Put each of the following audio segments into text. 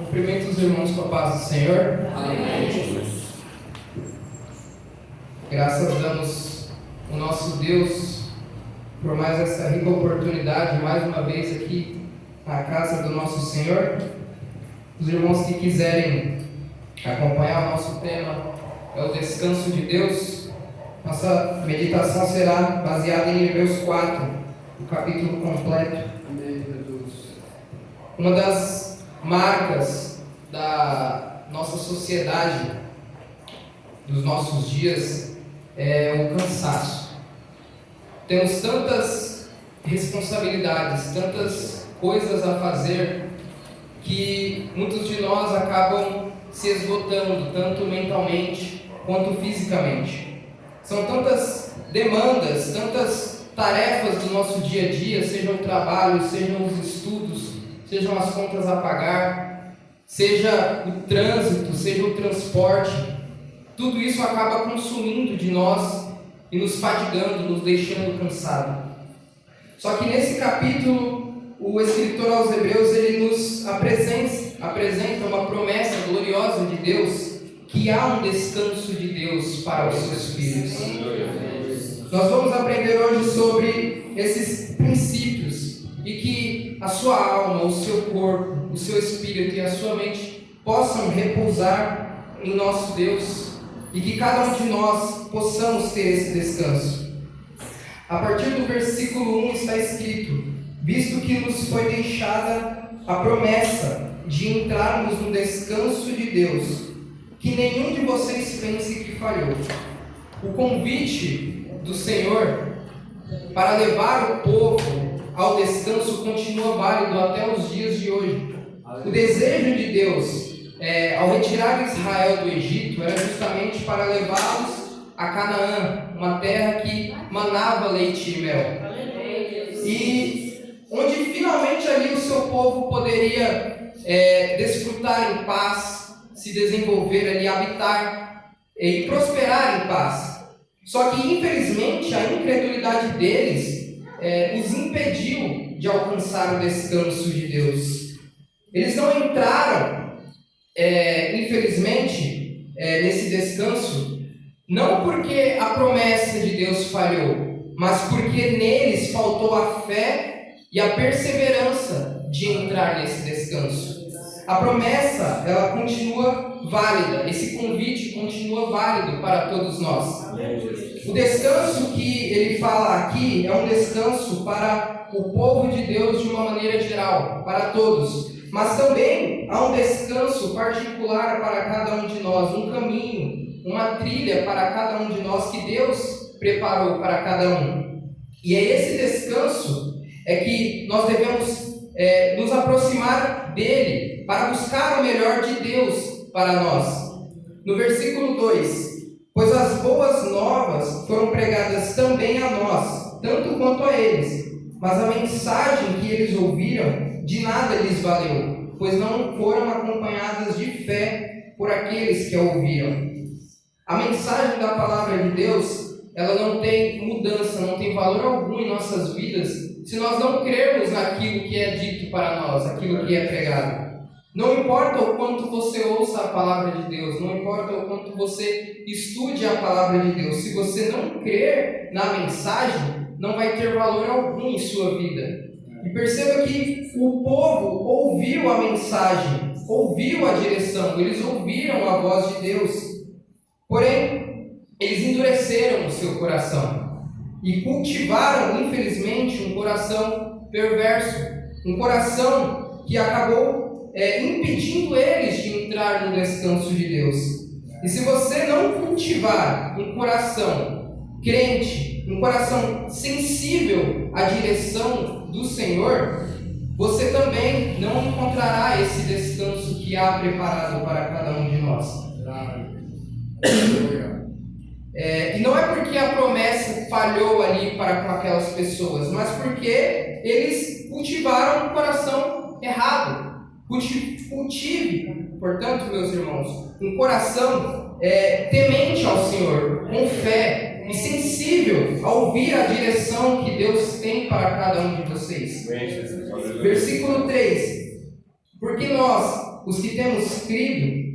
Cumprimento os irmãos com a paz do Senhor. Amém. Graças damos ao nosso Deus por mais essa rica oportunidade, mais uma vez aqui na casa do nosso Senhor. Os irmãos que quiserem acompanhar o nosso tema é o descanso de Deus. Nossa meditação será baseada em Hebreus 4, o capítulo completo. Amém, Jesus. Uma das marcas da nossa sociedade, dos nossos dias, é o cansaço. Temos tantas responsabilidades, tantas coisas a fazer, que muitos de nós acabam se esgotando, tanto mentalmente quanto fisicamente. São tantas demandas, tantas tarefas do nosso dia a dia, sejam o trabalho, sejam os estudos, sejam as contas a pagar, seja o trânsito, seja o transporte. Tudo isso acaba consumindo de nós e nos fadigando, nos deixando cansados. Só que nesse capítulo, o escritor aos Hebreus, ele nos apresenta uma promessa gloriosa de Deus, que há um descanso de Deus para os seus filhos. Nós vamos aprender hoje sobre esses princípios e que a sua alma, o seu corpo, o seu espírito e a sua mente possam repousar em nosso Deus e que cada um de nós possamos ter esse descanso. A partir do versículo 1 está escrito: visto que nos foi deixada a promessa de entrarmos no descanso de Deus, que nenhum de vocês pense que falhou. O convite do Senhor para levar o povo ao descanso continua válido até os dias de hoje. O desejo de Deus, ao retirar Israel do Egito, era justamente para levá-los a Canaã, uma terra que manava leite e mel. E onde finalmente ali o seu povo poderia desfrutar em paz, se desenvolver ali, habitar e prosperar em paz. Só que infelizmente a incredulidade deles os impediu de alcançar o descanso de Deus. Eles não entraram, infelizmente, nesse descanso, não porque a promessa de Deus falhou, mas porque neles faltou a fé e a perseverança de entrar nesse descanso. A promessa, ela continua válida, esse convite continua válido para todos nós. O descanso que ele fala aqui é um descanso para o povo de Deus de uma maneira geral, para todos. Mas também há um descanso particular para cada um de nós, um caminho, uma trilha para cada um de nós que Deus preparou para cada um. E é esse descanso que nós devemos nos aproximar dele para buscar o melhor de Deus para nós. No versículo 2: pois as boas novas foram pregadas também a nós, tanto quanto a eles, mas a mensagem que eles ouviram de nada lhes valeu, pois não foram acompanhadas de fé por aqueles que a ouviram. A mensagem da palavra de Deus, ela não tem mudança, não tem valor algum em nossas vidas se nós não crermos naquilo que é dito para nós, aquilo que é pregado. Não importa o quanto você ouça a palavra de Deus, não importa o quanto você estude a palavra de Deus, se você não crer na mensagem, não vai ter valor algum em sua vida. E perceba que o povo ouviu a mensagem, ouviu a direção, eles ouviram a voz de Deus. Porém, eles endureceram o seu coração e cultivaram, infelizmente, um coração perverso, um coração que acabou impedindo eles de entrar no descanso de Deus. E se você não cultivar um coração crente, um coração sensível à direção do Senhor, você também não encontrará esse descanso que há preparado para cada um de nós. E não é porque a promessa falhou ali para com aquelas pessoas, mas porque eles cultivaram um coração errado. Cultive, portanto, meus irmãos, um coração temente ao Senhor, com fé e sensível a ouvir a direção que Deus tem para cada um de vocês. Versículo 3: porque nós, os que temos crido,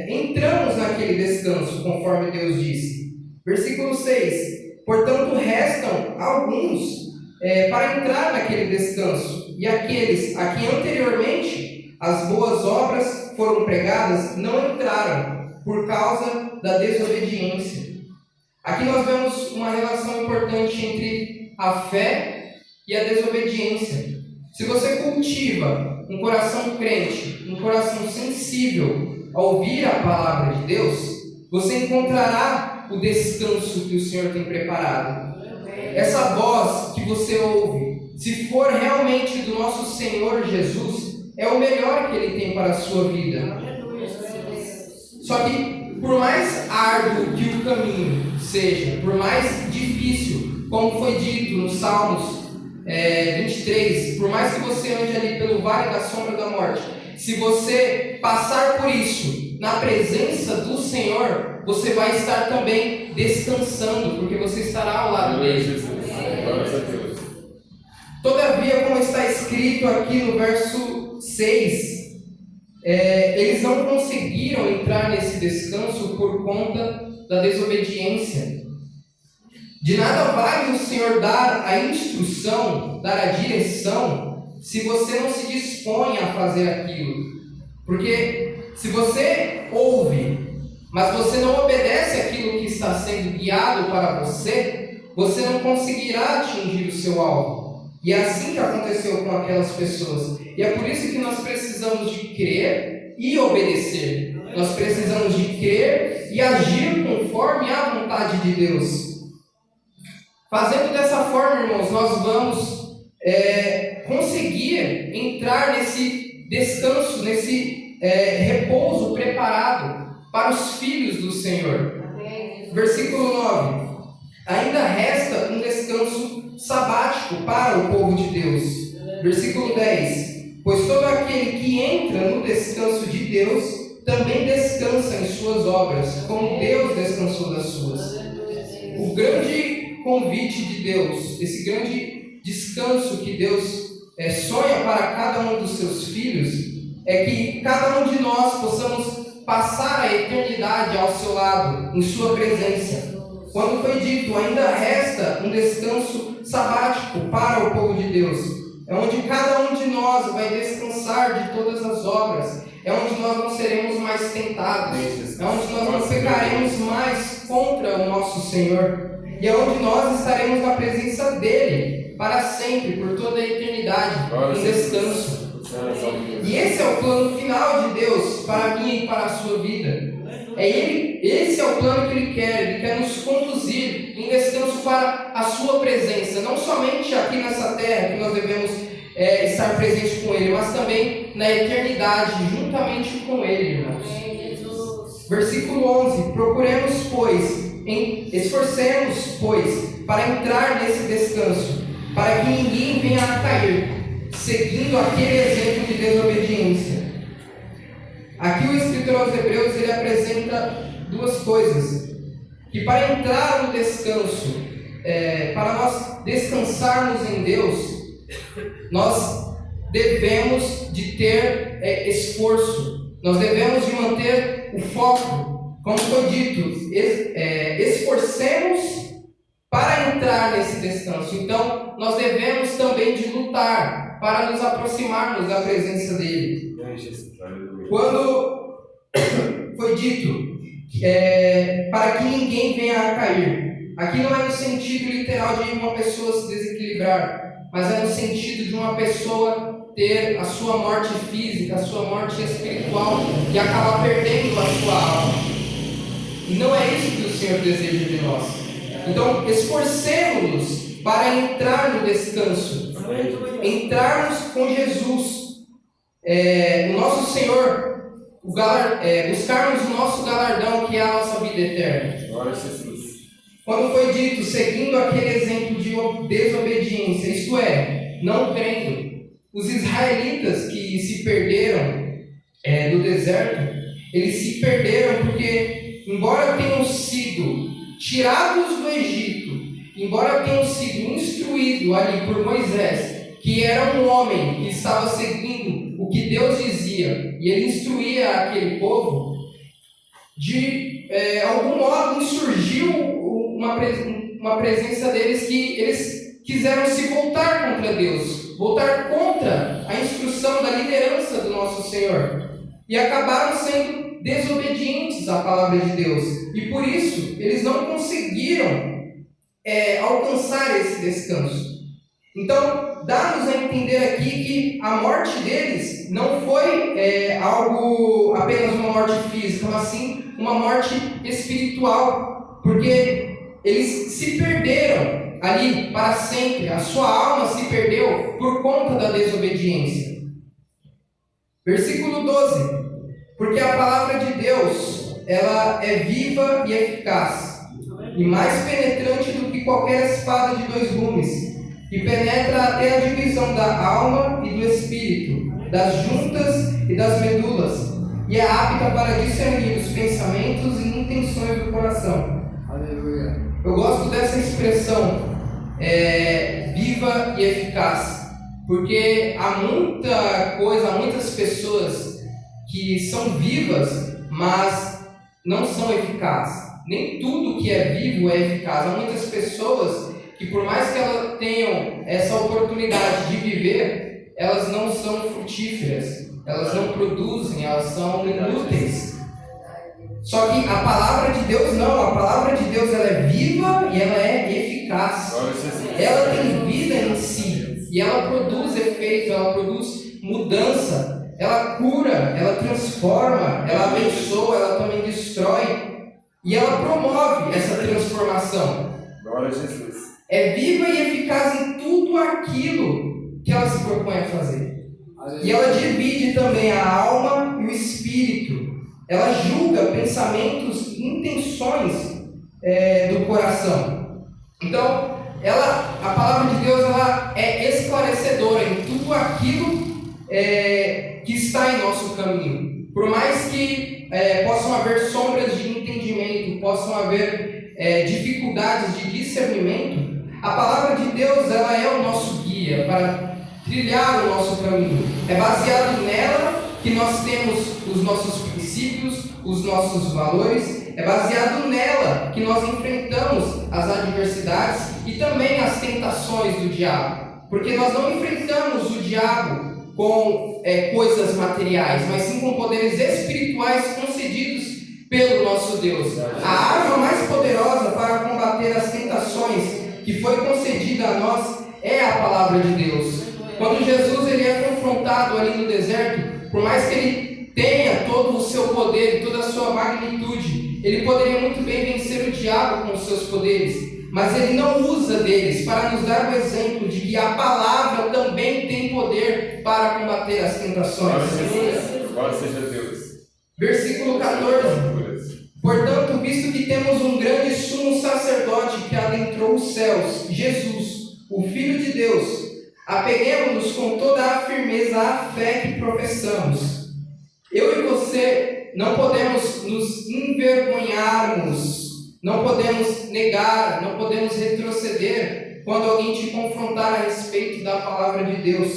entramos naquele descanso, conforme Deus disse. Versículo 6: portanto, restam alguns para entrar naquele descanso, e aqueles a que anteriormente as boas obras foram pregadas não entraram, por causa da desobediência. Aqui nós vemos uma relação importante entre a fé e a desobediência. Se você cultiva um coração crente, um coração sensível a ouvir a palavra de Deus, você encontrará o descanso que o Senhor tem preparado. Essa voz que você ouve, se for realmente do nosso Senhor Jesus, é o melhor que Ele tem para a sua vida. Só que, por mais árduo que o caminho seja, por mais difícil, como foi dito no Salmos 23, por mais que você ande ali pelo vale da sombra da morte, se você passar por isso, na presença do Senhor, você vai estar também descansando, porque você estará ao lado dele. Todavia, como está escrito aqui no verso 6, eles não conseguiram entrar nesse descanso por conta da desobediência. De nada vale o Senhor dar a instrução, dar a direção, se você não se dispõe a fazer aquilo. Porque se você ouve, mas você não obedece aquilo que está sendo guiado para você, você não conseguirá atingir o seu alvo. E é assim que aconteceu com aquelas pessoas. E é por isso que nós precisamos de crer e obedecer. Nós precisamos de crer e agir conforme a vontade de Deus. Fazendo dessa forma, irmãos, nós vamos conseguir entrar nesse descanso, nesse repouso preparado para os filhos do Senhor. Versículo 9. Ainda resta um descanso sabático para o povo de Deus. Versículo 10. Pois todo aquele que entra no descanso de Deus também descansa em suas obras, como Deus descansou das suas. O grande convite de Deus, esse grande descanso que Deus sonha para cada um dos seus filhos, é que cada um de nós possamos passar a eternidade ao seu lado, em sua presença. Quando foi dito, ainda resta um descanso sabático para o povo de Deus, é onde cada um de nós vai descansar de todas as obras, é onde nós não seremos mais tentados, é onde nós não pecaremos mais contra o nosso Senhor, e é onde nós estaremos na presença dEle para sempre, por toda a eternidade, em descanso. E esse é o plano final de Deus para mim e para a sua vida. Esse é o plano que Ele quer nos conduzir em descanso para a sua presença, não somente aqui nessa terra que nós devemos estar presentes com Ele, mas também na eternidade, juntamente com Ele, irmãos. Versículo 11: esforcemos, pois, para entrar nesse descanso, para que ninguém venha a cair, seguindo aquele exemplo de desobediência. Aqui o escritor aos Hebreus ele apresenta duas coisas, que para entrar no descanso, para nós descansarmos em Deus, nós devemos de ter esforço, nós devemos de manter o foco, como foi dito, esforcemos para entrar nesse descanso. Então, nós devemos também de lutar para nos aproximarmos da presença dEle. Quando foi dito para que ninguém venha a cair, aqui não é no sentido literal de uma pessoa se desequilibrar, mas é no sentido de uma pessoa ter a sua morte física, a sua morte espiritual e acabar perdendo a sua alma. E não é isso que o Senhor deseja de nós. Então, esforcemos-nos para entrar no descanso, entrarmos com Jesus, o nosso Senhor, buscarmos o nosso galardão, que é a nossa vida eterna. Quando foi dito, seguindo aquele exemplo de desobediência, isto é, não crendo, os israelitas que se perderam do deserto, eles se perderam porque, embora tenham sido tirados do Egito, embora tenham sido instruídos ali por Moisés, que era um homem que estava seguindo o que Deus dizia, e ele instruía aquele povo, de algum modo surgiu uma presença deles que eles quiseram se voltar contra Deus, voltar contra a instrução da liderança do nosso Senhor, e acabaram sendo desobedientes à palavra de Deus, e por isso eles não conseguiram alcançar esse descanso. Então, dá-nos a entender aqui que a morte deles não foi apenas uma morte física, mas sim uma morte espiritual, porque eles se perderam ali para sempre, a sua alma se perdeu por conta da desobediência. Versículo 12: porque a palavra de Deus, ela é viva e eficaz, e mais penetrante do que qualquer espada de 2 gumes, e penetra até a divisão da alma e do espírito, das juntas e das medulas, e é apta para discernir os pensamentos e intenções do coração. Aleluia. Eu gosto dessa expressão, viva e eficaz, porque há muitas pessoas que são vivas, mas não são eficazes. Nem tudo que é vivo é eficaz. Há muitas pessoas que, por mais que elas tenham essa oportunidade de viver, elas não são frutíferas, elas não produzem, elas são inúteis. Só que a palavra de Deus não, a palavra de Deus ela é viva e ela é eficaz. Ela tem vida em si e ela produz efeito, ela produz mudança, ela cura, ela transforma, ela abençoa, ela também destrói. E ela promove essa transformação. Glória a Jesus. É viva e eficaz em tudo aquilo que ela se propõe a fazer. E ela divide também a alma e o espírito. Ela julga pensamentos e intenções do coração. Então, a palavra de Deus ela é esclarecedora em tudo aquilo que está em nosso caminho. Por mais que possam haver sombras de entendimento, possam haver dificuldades de discernimento, a palavra de Deus ela é o nosso guia para trilhar o nosso caminho. É baseado nela que nós temos os nossos princípios, os nossos valores. É baseado nela que nós enfrentamos as adversidades e também as tentações do diabo. Porque nós não enfrentamos o diabo com coisas materiais, mas sim com poderes espirituais concedidos pelo nosso Deus. A arma mais poderosa para combater as tentações que foi concedida a nós é a palavra de Deus. Quando Jesus ele é confrontado ali no deserto, por mais que ele tenha todo o seu poder e toda a sua magnitude, ele poderia muito bem vencer o diabo com os seus poderes, mas ele não usa deles para nos dar o exemplo de que a palavra também tem poder para combater as tentações. Glória seja Deus. Versículo 14: portanto, visto que temos um grande sumo sacerdote que adentrou os céus, Jesus, o Filho de Deus, apeguemo-nos com toda a firmeza à fé que professamos. Eu e você não podemos nos envergonharmos, não podemos negar, não podemos retroceder quando alguém te confrontar a respeito da palavra de Deus.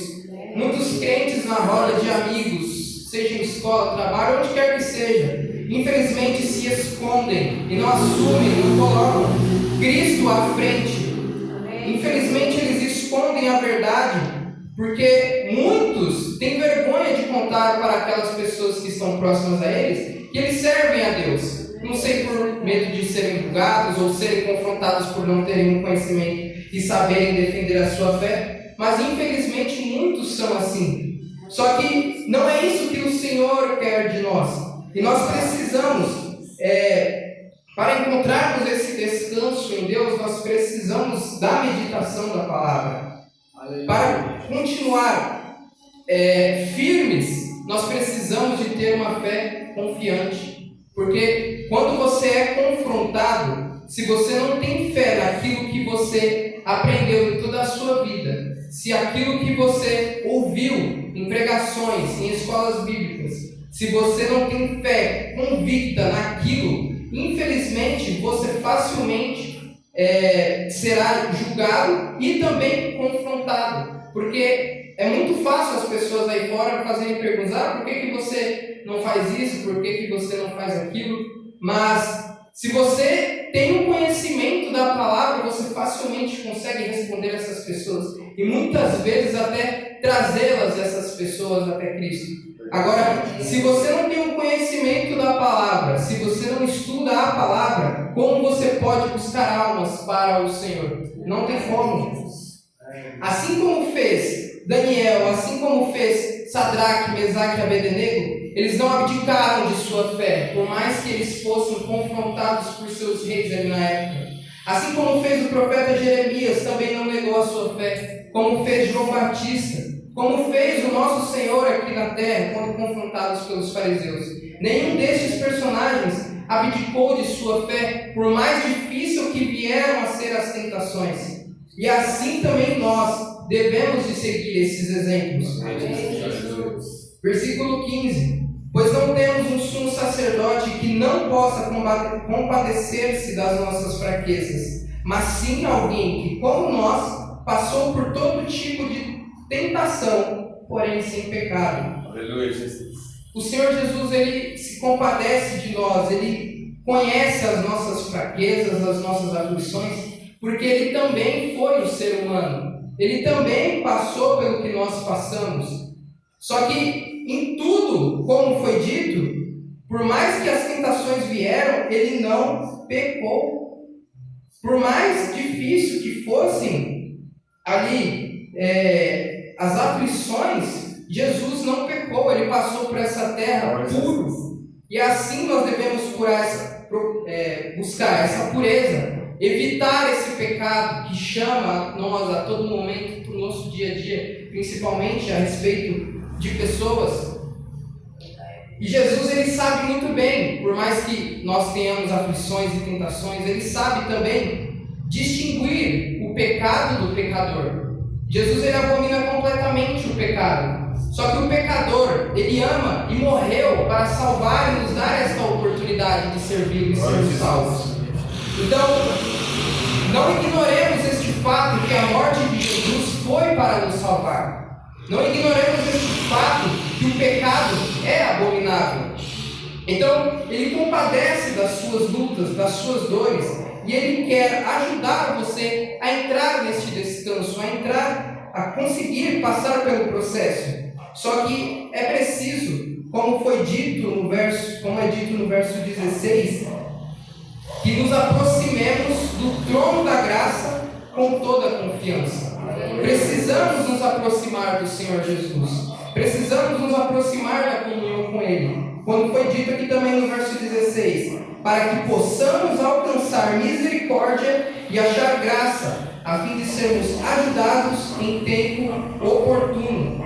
Muitos crentes na roda de amigos, seja em escola, trabalho, onde quer que seja, infelizmente se escondem e não assumem, não colocam Cristo à frente. Infelizmente eles escondem a verdade, porque muitos têm vergonha de contar para aquelas pessoas que estão próximas a eles que eles servem a Deus. Não sei, por medo de serem julgados ou serem confrontados por não terem um conhecimento e saberem defender a sua fé, mas infelizmente muitos são assim. Só que não é isso que o Senhor quer de nós. E nós precisamos, para encontrarmos esse descanso em Deus, nós precisamos da meditação da palavra. Para continuar firmes, nós precisamos de ter uma fé confiante. Porque quando você é confrontado, se você não tem fé naquilo que você aprendeu em toda a sua vida, se aquilo que você ouviu em pregações, em escolas bíblicas, se você não tem fé convicta naquilo, infelizmente você facilmente será julgado e também confrontado. Porque é muito fácil as pessoas aí fora fazerem perguntas: por que você não faz isso? Por que você não faz aquilo? Mas se você tem um conhecimento da palavra, você facilmente consegue responder essas pessoas e muitas vezes até trazê-las, essas pessoas, até Cristo. Agora, se você não tem um conhecimento da palavra, se você não estuda a palavra, como você pode buscar almas para o Senhor? Não tem como. Assim como fez Daniel, assim como fez Sadraque, Mesaque e Abednego, eles não abdicaram de sua fé, por mais que eles fossem confrontados por seus reis ali na época. Assim como fez o profeta Jeremias, também não negou a sua fé, como fez João Batista, como fez o nosso Senhor aqui na terra, quando confrontados pelos fariseus. Nenhum destes personagens abdicou de sua fé, por mais difícil que vieram a ser as tentações. E assim também nós devemos de seguir esses exemplos. Versículo 15. Pois não temos um sumo sacerdote que não possa compadecer-se das nossas fraquezas, mas sim alguém que, como nós, passou por todo tipo de tentação, porém sem pecado. Aleluia, Jesus. O Senhor Jesus, Ele se compadece de nós, Ele conhece as nossas fraquezas, as nossas aflições, porque Ele também foi um ser humano. Ele também passou pelo que nós passamos. Só que em tudo, como foi dito, por mais que as tentações vieram, Ele não pecou. Por mais difícil que fossem ali as aflições, Jesus não pecou. Ele passou por essa terra puro. E assim nós devemos buscar essa pureza, evitar esse pecado que chama nós a todo momento para o nosso dia a dia, principalmente a respeito de pessoas. E Jesus, Ele sabe muito bem, por mais que nós tenhamos aflições e tentações, Ele sabe também distinguir o pecado do pecador. Jesus, Ele abomina completamente o pecado. Só que o pecador, ele ama e morreu para salvar e nos dar esta oportunidade de servir e sermos salvos. Então, não ignoremos este fato que a morte de Jesus foi para nos salvar. Não ignoremos este fato que o pecado é abominável. Então, Ele compadece das suas lutas, das suas dores, e Ele quer ajudar você a entrar neste descanso, a conseguir passar pelo processo. Só que é preciso, como é dito no verso 16, que nos aproximemos do trono da graça com toda a confiança. Precisamos nos aproximar do Senhor Jesus. Precisamos nos aproximar da comunhão com Ele. Quando foi dito aqui também no verso 16, para que possamos alcançar misericórdia e achar graça, a fim de sermos ajudados em tempo oportuno.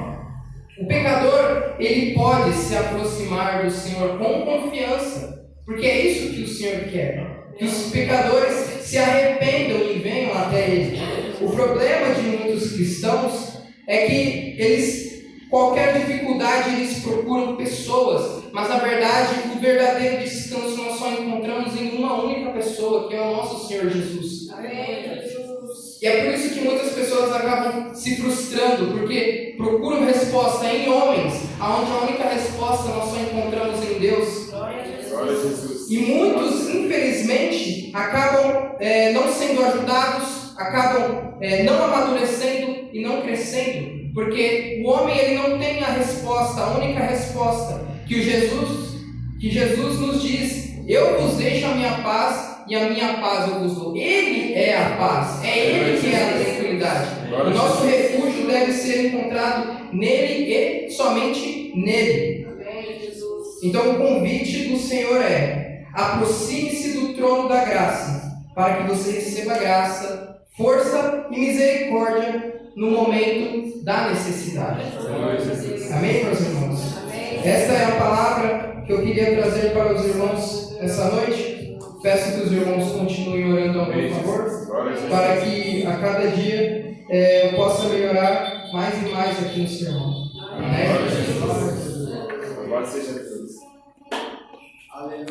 O pecador, ele pode se aproximar do Senhor com confiança, porque é isso que o Senhor quer. Que os pecadores se arrependam e venham até Ele. O problema de muitos cristãos é que qualquer dificuldade, eles procuram pessoas, mas na verdade, o verdadeiro descanso nós só encontramos em uma única pessoa, que é o nosso Senhor Jesus. Amém. E é por isso que muitas pessoas acabam se frustrando, porque procuram resposta em homens, onde a única resposta nós só encontramos em Deus. Glória a Jesus. E muitos, infelizmente, acabam não sendo ajudados, acabam não amadurecendo e não crescendo, porque o homem, ele não tem a resposta, a única resposta que Jesus nos diz: eu vos deixo a minha paz e a minha paz eu vos dou. Ele é a paz, é Ele que é a tranquilidade. O nosso refúgio deve ser encontrado nele e somente nele. Então o convite do Senhor é: aproxime-se do trono da graça, para que você receba graça, força e misericórdia no momento da necessidade. Amém, meus irmãos? Essa é a palavra que eu queria trazer para os irmãos essa noite. Peço que os irmãos continuem orando ao meu favor, para que a cada dia eu possa melhorar mais e mais aqui no sermão. Amém? Louvado seja Deus.